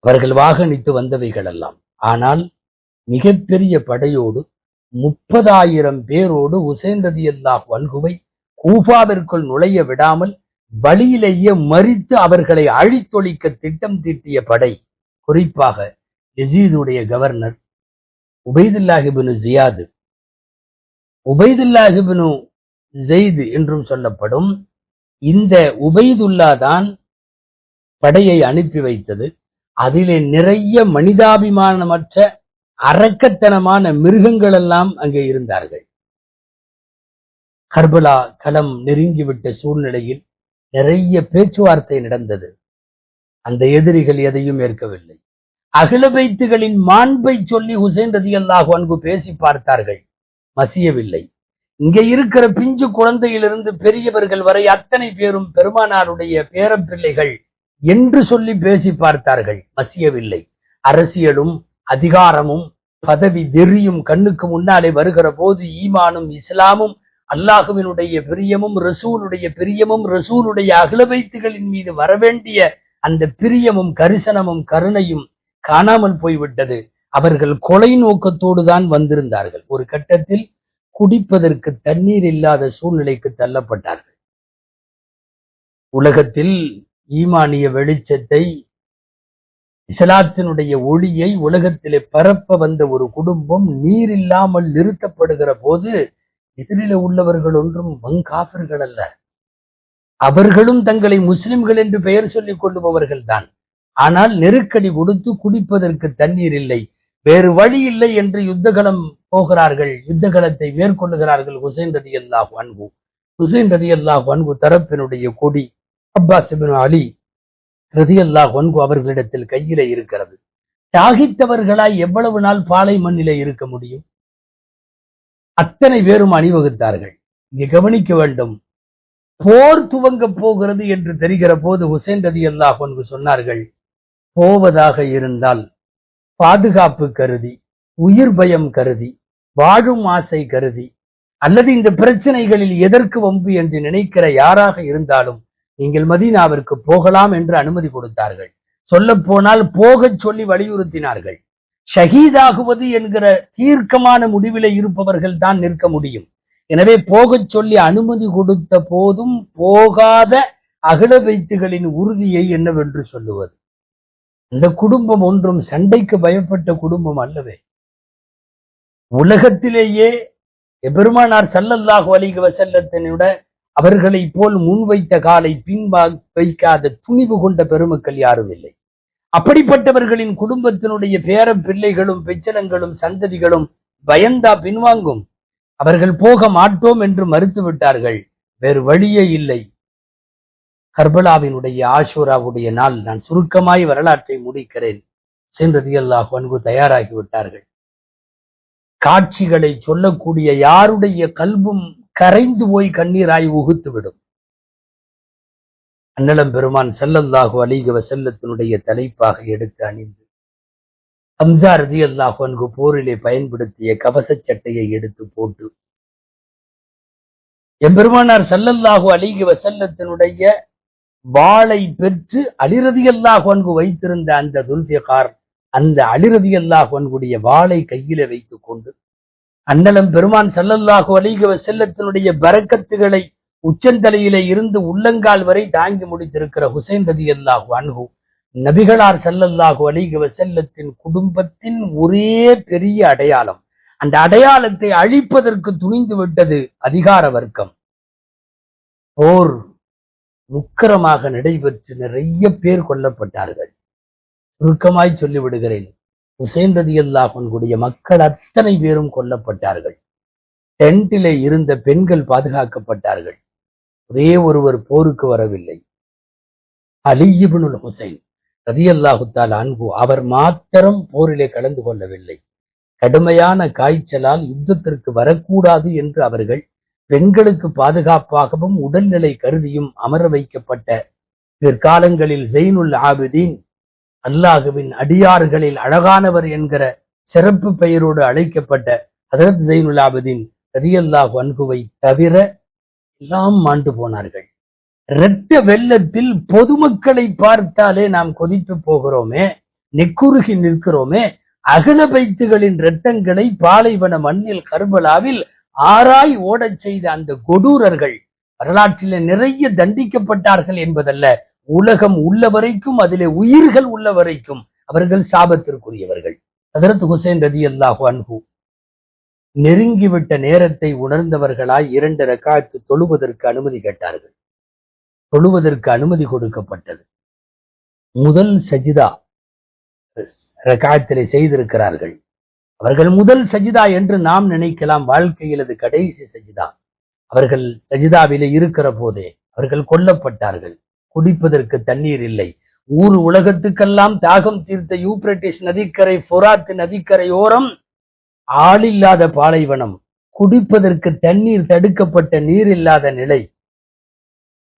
அவர்கள் வாகனித்து வந்தவைகள் எல்லாம். ஆனால் மிகப்பெரிய படையோடு 30,000 பேரோடு ஹுசைன் ரலியல்லாஹு அன்ஹுவை கூஃபாவிற்குள் நுழைய விடாமல் வழியிலேயே மறித்து அவர்களை அழித்தொழிக்க திட்டம் தீட்டிய படை. குறிப்பாக யசீதுடைய கவர்னர் உபைதுல்லாஹ் இப்னு ஜியாத், உபைதுல்லாஹ் இப்னு ஸைத் என்றும் சொல்லப்படும் இந்த உபைதுல்லா தான் படையை அனுப்பி வைத்தது. அதிலே நிறைய மனிதாபிமானமற்ற அரக்கத்தனமான மிருகங்கள் எல்லாம் அங்கே இருந்தார்கள். கர்பலா களம் நெருங்கிவிட்ட சூழ்நிலையில் நிறைய பேச்சுவார்த்தை நடந்தது. அந்த எதிரிகள் எதையும் ஏற்கவில்லை. அகில பைத்துகளின் மாண்பை சொல்லி ஹுசைன் ரலியல்லாஹு அன்ஹு பேசி பார்த்தார்கள், மசியவில்லை. இங்கே இருக்கிற பிஞ்சு குழந்தையிலிருந்து பெரியவர்கள் வரை அத்தனை பேரும் பெருமானாருடைய பேரப்பிள்ளைகள் என்று சொல்லி பேசி பார்த்தார்கள், மசியவில்லை. அரசியலும் அதிகாரமும் பதவி வெறியும் கண்ணுக்கு முன்னாலே வருகிற போது ஈமானும் இஸ்லாமும் அல்லாஹுவினுடைய பிரியமும் ரசூலுடைய பிரியமும் ரசூலுடைய அகில பைத்துகளின் மீது வரவேண்டிய அந்த பிரியமும் கரிசனமும் கருணையும் காணாமல் போய்விட்டது. அவர்கள் கொலை நோக்கத்தோடு தான் வந்திருந்தார்கள். ஒரு கட்டத்தில் குடிப்பதற்கு தண்ணீர் இல்லாத சூழ்நிலைக்கு தள்ளப்பட்டார்கள். உலகத்தில் ஈமானிய வெளிச்சத்தை, இஸ்லாத்தினுடைய ஒளியை உலகத்திலே பரப்ப வந்த ஒரு குடும்பம் நீர் இல்லாமல் நிறுத்தப்படுகிற போது எதிரில உள்ளவர்கள் ஒன்றும் வங்காஃபிர்கள் அல்ல. அவர்களும் தங்களை முஸ்லிம்கள் என்று பெயர் சொல்லிக் கொள்ளுபவர்கள் தான். ஆனால் நெருக்கடி கொடுத்து குடிப்பதற்கு தண்ணீர் இல்லை, வேறு வழி இல்லை என்று யுத்தகலம் போகிறார்கள். யுத்தகலத்தை மேற்கொள்ளுகிறார்கள் ஹுசைன் ரலியல்லாஹு அன்ஹு. ஹுசைன் ரலியல்லாஹு அன்ஹு தரப்பினுடைய கொடி அப்பாஸ் இப்னு அலி ரலியல்லாஹு அன்ஹு அவர்களிடத்தில் கையிலே இருக்கிறது. தியாகித்தவர்களாய் எவ்வளவு நாள் பாலை மண்ணிலே இருக்க முடியும்? அத்தனை பேரும் அணிவகுத்தார்கள். இங்கே கவனிக்க வேண்டும், போர் துவங்க போகிறது என்று தெரிகிற போது ஹுசைன் ரலியல்லாஹு அன்ஹு சொன்னார்கள், போவதாக இருந்தால் பாதுகாப்பு கருதி, உயிர் பயம் கருதி, வாழும் ஆசை கருதி, அல்லது இந்த பிரச்சனைகளில் எதற்கு வம்பு என்று நினைக்கிற யாராக இருந்தாலும் நீங்கள் மதீனாவிற்கு போகலாம் என்று அனுமதி கொடுத்தார்கள். சொல்ல போனால் போகச் சொல்லி வலியுறுத்தினார்கள். ஷஹீதாகுவது என்கிற தீர்க்கமான முடிவிலே இருப்பவர்கள் தான் நிற்க முடியும். எனவே போகச் சொல்லி அனுமதி கொடுத்த போதும் போகாத அகில பைத்துகளின் உறுதியை என்னவென்று சொல்லுவது? இந்த குடும்பம் ஒன்றும் சண்டைக்கு பயப்பட்ட குடும்பம் அல்லவே. உலகத்திலேயே பெருமானார் ஸல்லல்லாஹு அலைஹி வஸல்லத்தினுட அவர்களை போல் முன்வைத்த காலை வைக்காத துணிவு கொண்ட பெருமக்கள் யாரும் இல்லை. அப்படிப்பட்டவர்களின் குடும்பத்தினுடைய பேர பிள்ளைகளும் பெச்சலங்களும் சந்ததிகளும் பயந்தா பின்வாங்கும்? அவர்கள் போக மாட்டோம் என்று மறுத்து விட்டார்கள். வேறு வழியே இல்லை. கர்பலாவினுடைய ஆஷூராவுடைய நாள். நான் சுருக்கமாய் வரலாற்றை முடிக்கிறேன். ஹுசைன் ரலியல்லாஹு அன்ஹு தயாராகிவிட்டார்கள். காட்சிகளை சொல்லக்கூடிய யாருடைய கல்பும் கரைந்து போய் கண்ணீராய் உகுத்துவிடும். அன்னலம் பெருமான் ஸல்லல்லாஹு அலைஹி வஸல்லத்தினுடைய தலைப்பாக எடுத்து அணிந்து, ஹம்ஸா ரலியல்லாஹு அன்ஹு போரிலே பயன்படுத்திய கவச சட்டையை எடுத்து போட்டு, எம்பெருமானார் ஸல்லல்லாஹு அலைஹி வஸல்லத்தினுடைய வாளை பெற்று அலி ரலியல்லாஹு அன்ஹு வைத்திருந்த அந்த துல்ஃபிகார், அந்த அலி ரலியல்லாஹு அன்ஹுடைய வாளை கையில வைத்துக் கொண்டு, அன்னலம் பெருமான் ஸல்லல்லாஹு அலைஹி வஸல்லத்தினுடைய பரக்கத்துகளை உச்சந்தலையிலே இருந்து உள்ளங்கால் வரை தாங்கி முடித்திருக்கிற ஹுசைன் ரலியல்லாஹு அன்ஹு, நபிகளார் ஸல்லல்லாஹு அலைஹி வஸல்லத்தின் குடும்பத்தின் ஒரே பெரிய அடையாளம். அந்த அடையாளத்தை அழிப்பதற்கு துணிந்து விட்டது அதிகார வர்க்கம். போர் முக்கரமாக நடைபெற்று நிறைய பேர் கொல்லப்பட்டார்கள். சுருக்கமாய் சொல்லிவிடுகிறேன். ஹுசைன் ரலியல்லாஹு அன்ஹுடைய மக்கள் அத்தனை பேரும் கொல்லப்பட்டார்கள். டென்ட்டிலே இருந்த பெண்கள் பாதுகாக்கப்பட்டார்கள். ஒரே ஒருவர் போருக்கு வரவில்லை. அலி இப்னுல் ஹுசைன் ரலியல்லாஹு தஆலா அன்ஹு, அவர் மாத்திரம் போரிலே கலந்து கொள்ளவில்லை. கடுமையான காய்ச்சலால் யுத்தத்திற்கு வரக்கூடாது என்று அவர்கள் பெண்களுக்கு பாதுகாப்பாகவும் உடல்நிலை கருதியும் அமர வைக்கப்பட்ட பிற்காலங்களில் ஜெய்னுல் ஆபிதீன், அல்லாஹுவின் அடியார்களில் அழகானவர் என்கிற சிறப்பு பெயரோடு அழைக்கப்பட்ட ஹஜ்ரத் ஜெய்னுல் ஆபிதீன் ரலியல்லாஹு அன்ஹுவை தவிர எல்லாம் மாண்டு போனார்கள். இரத்த வெள்ளத்தில் பொதுமக்களை பார்த்தாலே நாம் கொதித்து போகிறோமே, நெக்குருகி நிற்கிறோமே. அகல பைத்துகளின் இரத்தங்களை பாலைவன மண்ணில் கர்பலாவில் ஆராய் ஓடச் செய்த அந்த கொடூரர்கள் வரலாற்றில் நிறைய தண்டிக்கப்பட்டார்கள் என்பதல்ல, உலகம் உள்ள வரைக்கும், அதிலே உயிர்கள் உள்ள வரைக்கும் அவர்கள் சாபத்திற்குரியவர்கள். ஹஜ்ரத் ஹுசைன் ரலியல்லாஹு அன்ஹு நெருங்கிவிட்ட நேரத்தை உணர்ந்தவர்களாய் 2 ரக்காத்து தொழுவதற்கு அனுமதி கேட்டார்கள். தொழுவதற்கு அனுமதி கொடுக்கப்பட்டது. முதல் சஜிதா ரக்காத்திலே செய்திருக்கிறார்கள். அவர்கள் முதல் சஜிதா என்று நாம் நினைக்கலாம். வாழ்க்கையில் அது கடைசி சஜிதா. அவர்கள் சஜிதாவிலே இருக்கிற போதே அவர்கள் கொல்லப்பட்டார்கள். குடிப்பதற்கு தண்ணீர் இல்லை. ஊர் உலகத்துக்கெல்லாம் தாகம் தீர்த்த யூப்ரட்டிஸ் நதிக்கரை, ஃபொராத் நதிக்கரை ஓரம் ஆளில்லாத பாலைவனம், குடிப்பதற்கு தண்ணீர் தடுக்கப்பட்ட நீர் இல்லாத நிலை.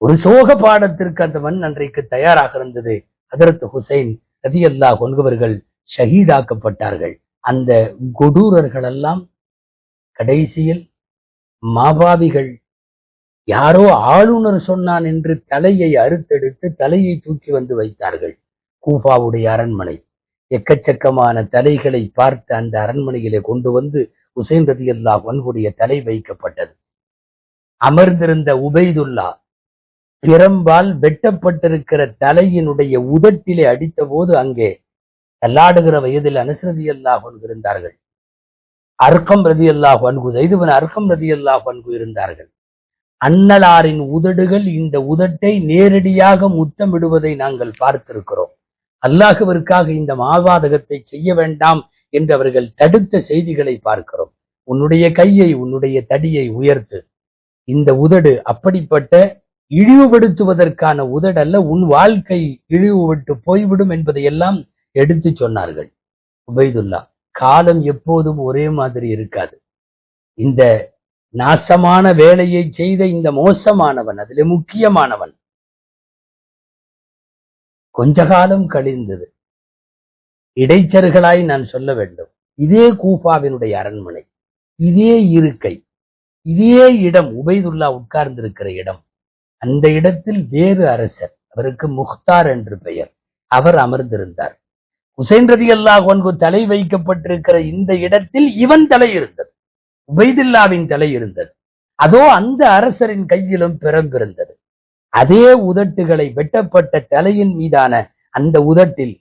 ஒரு சோக பாடத்திற்கு அந்த மண் அன்றைக்கு தயாராக இருந்தது. ஹஜ்ரத் ஹுசைன் ரலியல்லாஹு அன்ஹு அவர்கள் ஷஹீதாக்கப்பட்டார்கள். அந்த கொடூரர்கள் எல்லாம் கடைசியில் மாபாவிகள் யாரோ ஆளுநர் சொன்னான் என்று தலையை அறுத்தெடுத்து தலையை தூக்கி வந்து வைத்தார்கள். கூஃபாவுடைய அரண்மனை, எக்கச்சக்கமான தலைகளை பார்த்து அந்த அரண்மனையிலே கொண்டு வந்து ஹுசைன் ரலியல்லாஹு அன்ஹுடைய தலை வைக்கப்பட்டது. அமர்ந்திருந்த உபைதுல்லா பிரம்பால் வெட்டப்பட்டிருக்கிற தலையினுடைய உதட்டிலே அடித்த போது அங்கே தள்ளாடுகிற வயதில் அனஸ் ரலியல்லாஹு அன்ஹு இருந்தார்கள். அர்கம் ரலியல்லாஹு அன்ஹு, ஸைத் இப்னு அர்கம் ரலியல்லாஹு அன்ஹு இருந்தார்கள். அன்னலாரின் உதடுகள் இந்த உதட்டை நேரடியாக முத்தமிடுவதை நாங்கள் பார்த்திருக்கிறோம். அல்லாஹ்விற்காக இந்த மாபாதகத்தை செய்ய வேண்டாம் என்று அவர்கள் தடுத்த செய்திகளை பார்க்கிறோம். உன்னுடைய கையை, உன்னுடைய தடியை உயர்த்து. இந்த உதடு அப்படிப்பட்ட இழிவுபடுத்துவதற்கான உதடல்ல, உன் வாழ்க்கை இழிவுபட்டு போய்விடும் என்பதையெல்லாம் எடுத்து சொன்னார்கள். உபைதுல்லா, காலம் எப்போதும் ஒரே மாதிரி இருக்காது. இந்த நாசமான வேலையை செய்த இந்த மோசமானவன், அதிலே முக்கியமானவன், கொஞ்ச காலம் கழிந்தது. இடைச்சர்களாய் நான் சொல்ல வேண்டும், இதே கூஃபாவினுடைய அரண்மனை, இதே இருக்கை, இதே இடம், உபைதுல்லா உட்கார்ந்திருக்கிற இடம், அந்த இடத்தில் வேறு அரசர், அவருக்கு முக்தார் என்று பெயர், அவர் அமர்ந்திருந்தார். ஹுசைன் ரலியல்லாஹு அன்ஹு தலை வைக்கப்பட்டிருக்கிற இந்த இடத்தில் இவன் தலை இருந்தது, உபைதுல்லாவின் தலை இருந்தது. அதோ அந்த அரசரின் கையிலும் பிறந்திருந்தது. அதே உதட்டுகளை, வெட்டப்பட்ட தலையின் மீதான அந்த உதட்டில்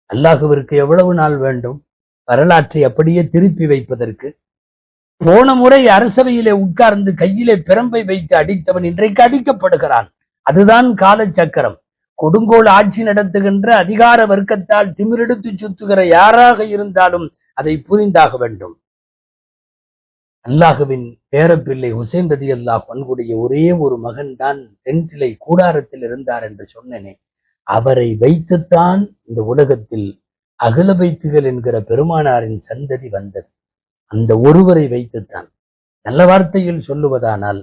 அல்லாஹுவிற்கு எவ்வளவு நாள் வேண்டும் வரலாற்றை அப்படியே திருப்பி வைப்பதற்கு? போன முறை அரசவையிலே உட்கார்ந்து கையிலே பிரம்பை வைத்து அடித்தவன் இன்றைக்கு அடிக்கப்படுகிறான். அதுதான் காலச்சக்கரம். கொடுங்கோல் ஆட்சி நடத்துகின்ற அதிகார வர்க்கத்தால் திமிரெடுத்து சுத்துகிற யாராக இருந்தாலும் அதை புரிந்தாக வேண்டும். அல்லாஹுவின் பேரப்பிள்ளை ஹுசைன் ரலியல்லாஹு அன்ஹுடைய ஒரே ஒரு மகன் தான் டென்ட்டிலை கூடாரத்தில் இருந்தார் என்று சொன்னேனே, அவரை வைத்துத்தான் இந்த உலகத்தில் அகல பைத்துகள் என்கிற பெருமானாரின் சந்ததி வந்தது. அந்த ஒருவரை வைத்துத்தான். நல்ல வார்த்தையில் சொல்லுவதானால்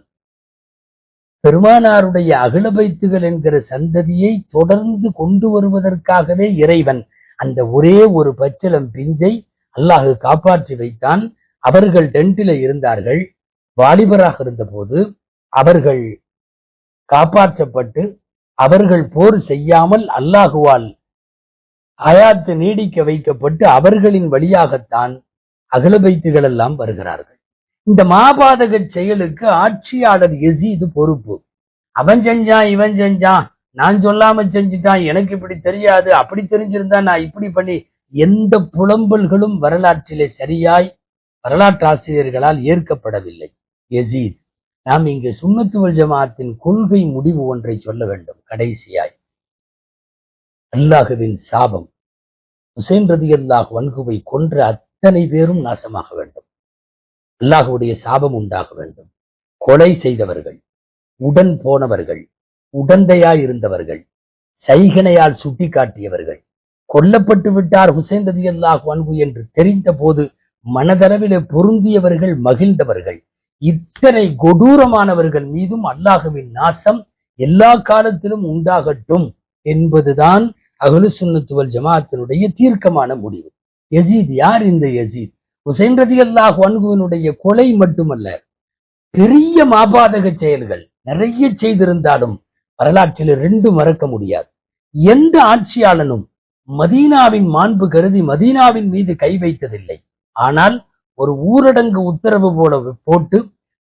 பெருமானாருடைய அகல பைத்துகள் என்கிற சந்ததியை தொடர்ந்து கொண்டு வருவதற்காகவே இறைவன் அந்த ஒரே ஒரு பச்சிளம் பிஞ்சை அல்லாஹ் காப்பாற்றி வைத்தான். அவர்கள் டென்ட்டில இருந்தார்கள். வாலிபராக இருந்தபோது அவர்கள் காப்பாற்றப்பட்டு அவர்கள் போர் செய்யாமல் அல்லாஹுவால் ஹயாத்து நீடிக்க வைக்கப்பட்டு அவர்களின் வழியாகத்தான் அகல பைத்துகள் எல்லாம் வருகிறார்கள். இந்த மாபாதக செயலுக்கு ஆட்சியாளர் யசீது பொறுப்பு. அவன் செஞ்சான், இவன் செஞ்சான், நான் சொல்லாம செஞ்சுட்டான், எனக்கு இப்படி தெரியாது, அப்படி தெரிஞ்சிருந்தா நான் இப்படி பண்ணி, எந்த புலம்பல்களும் வரலாற்றிலே சரியாய் வரலாற்று ஆசிரியர்களால் ஏற்கப்படவில்லை. யசீத், நாம் இங்கு சுன்னத்து வல் ஜமாஅத்தின் கொள்கை முடிவு ஒன்றை சொல்ல வேண்டும். கடைசியாய் அல்லாஹுவின் சாபம், ஹுசைன் ரலியல்லாஹு அன்ஹுவை கொன்ற அத்தனை பேரும் நாசமாக வேண்டும். அல்லாஹுடைய சாபம் உண்டாக வேண்டும். கொலை செய்தவர்கள், உடன் போனவர்கள், உடந்தையாய் இருந்தவர்கள், சைகனையால் சுட்டி காட்டியவர்கள், கொல்லப்பட்டு விட்டார் ஹுசைன் ரலியல்லாஹு அன்ஹு என்று தெரிந்த போது மனதளவிலே பொருந்தியவர்கள், மகிழ்ந்தவர்கள், இத்தனை கொடூரமானவர்கள் மீதும் அல்லாஹுவின் நாசம் எல்லா காலத்திலும் உண்டாகட்டும் என்பதுதான் அஹ்லு சுன்னத் வல் ஜமாஅத்தினுடைய தீர்க்கமான முடிவு. யசீத் யார்? இந்த யசீத் ஹுசைன் ரலியல்லாஹு அன்ஹுவினுடைய கொலை மட்டுமல்ல, பெரிய மாபாதக செயல்கள் நிறைய செய்திருந்தாலும் வரலாற்றில் ரெண்டு மறக்க முடியாது. எந்த ஆட்சியாளனும் மதீனாவின் மாண்பு கருதி மதீனாவின் மீது கை வைத்ததில்லை. ஆனால் ஒரு ஊரடங்கு உத்தரவு போல போட்டு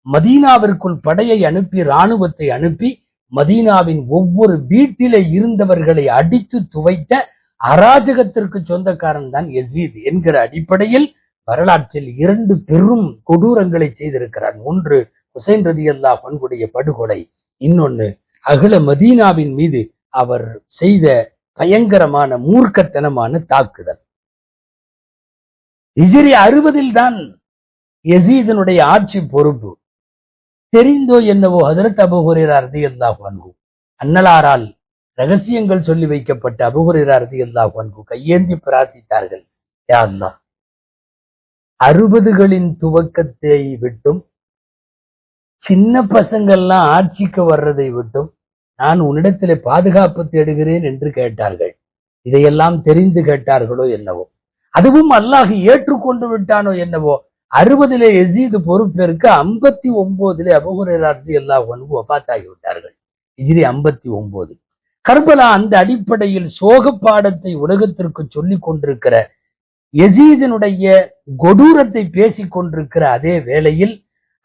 மதீனாவிற்குள் படையை அனுப்பி, இராணுவத்தை அனுப்பி, மதீனாவின் ஒவ்வொரு வீட்டிலே இருந்தவர்களை அடித்து துவைத்த அராஜகத்திற்கு சொந்தக்காரன் தான் யசீத் என்கிற அடிப்படையில் வரலாற்றில் இரண்டு பெரும் கொடூரங்களை செய்திருக்கிறார். ஒன்று ஹுசைன் ரலியல்லாஹு அன்ஹுடைய படுகொலை, இன்னொன்னு அகல மதீனாவின் மீது அவர் செய்த பயங்கரமான மூர்க்கத்தனமான தாக்குதல். ஹிஜ்ரி 60 தான் யசீதனுடைய ஆட்சி பொறுப்பு. தெரிந்தோ என்னவோ ஹஜ்ரத் அபூ ஹுரைரா ரலியல்லாஹு அன்ஹு, அன்னலாரால் ரகசியங்கள் சொல்லி வைக்கப்பட்ட அபூ ஹுரைரா ரலியல்லாஹு அன்ஹு கையேந்தி பிரார்த்தித்தார்கள், யா அல்லாஹ், 60களின் துவக்கத்தை விட்டும் சின்ன பசங்கள்லாம் ஆட்சிக்கு வர்றதை விட்டும் நான் உன்னிடத்திலே பாதுகாப்பு தேடுகிறேன் என்று கேட்டார்கள். இதையெல்லாம் தெரிந்து கேட்டார்களோ என்னவோ, அதுவும் அல்லாஹ் ஏற்றுக்கொண்டு விட்டானோ என்னவோ. 60 யசீது பொறுப்பேற்க 59 அபூ ஹுரைரா ரலியல்லாஹு அன்ஹு வஃபாத்தாகி விட்டார்கள். ஹிஜ்ரி 59. கர்பலா அந்த அடிப்படையில் சோக பாடத்தை உலகத்திற்கு சொல்லிக் கொண்டிருக்கிற யசீதினுடைய கொடூரத்தை பேசிக் கொண்டிருக்கிற அதே வேளையில்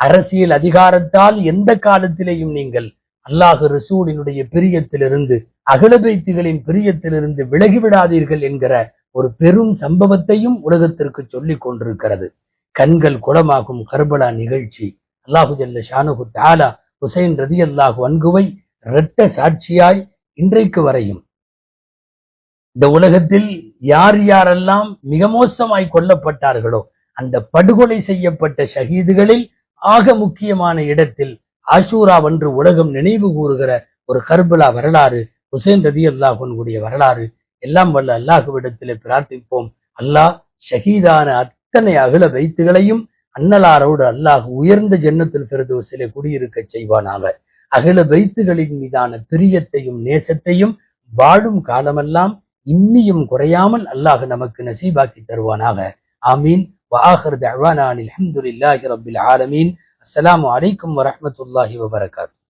அரசியல் அதிகாரத்தால் எந்த காலத்திலேயும் நீங்கள் அல்லாஹ் ரசூலினுடைய பிரியத்திலிருந்து, அகல பைத்துகளின் பிரியத்திலிருந்து விலகிவிடாதீர்கள் என்கிற ஒரு பெரும் சம்பவத்தையும் உலகத்திற்கு சொல்லிக் கொண்டிருக்கிறது. கண்கள் குளமாகும் கர்பலா நிகழ்ச்சி. அல்லாஹு ஜல்ல ஷானுஹு தஆலா ஹுசைன் ரலியல்லாஹு அன்ஹுவை இரட்ட சாட்சியாய் இன்றைக்கு வரையும் இந்த உலகத்தில் யார் யாரெல்லாம் மிக மோசமாய் கொல்லப்பட்டார்களோ அந்த படுகொலை செய்யப்பட்ட ஷஹீதுகளில் ஆக முக்கியமான இடத்தில் ஆஷூரா அன்று உலகம் நினைவு கூறுகிற ஒரு கர்பலா வரலாறு, ஹுசைன் ரலியல்லாஹு அன்ஹுடைய வரலாறு. எல்லாம் வல்ல அல்லாஹ்விடத்திலே பிரார்த்திப்போம். அல்லாஹ் ஷஹீதான அத்தனை அகல பைத்துகளையும் அன்னலாரோடு அல்லாஹ் உயர்ந்த ஜன்னத்துல் ஃபிர்தௌஸிலே குடியிருக்க செய்வானாக. அகல பைத்துகளின் மீதான பிரியத்தையும் நேசத்தையும் வாழும் காலமெல்லாம் இன்னியும் குறையாமல் அல்லாஹ் நமக்கு நசீபாக்கி தருவானாக. ஆமீன். வஆகிரு தஅவானா அல்ஹம்துலில்லாஹி ரப்பில் ஆலமீன். அஸ்ஸலாமு அலைக்கும் வரஹ்மத்துல்லாஹி வபரகாத்துஹு.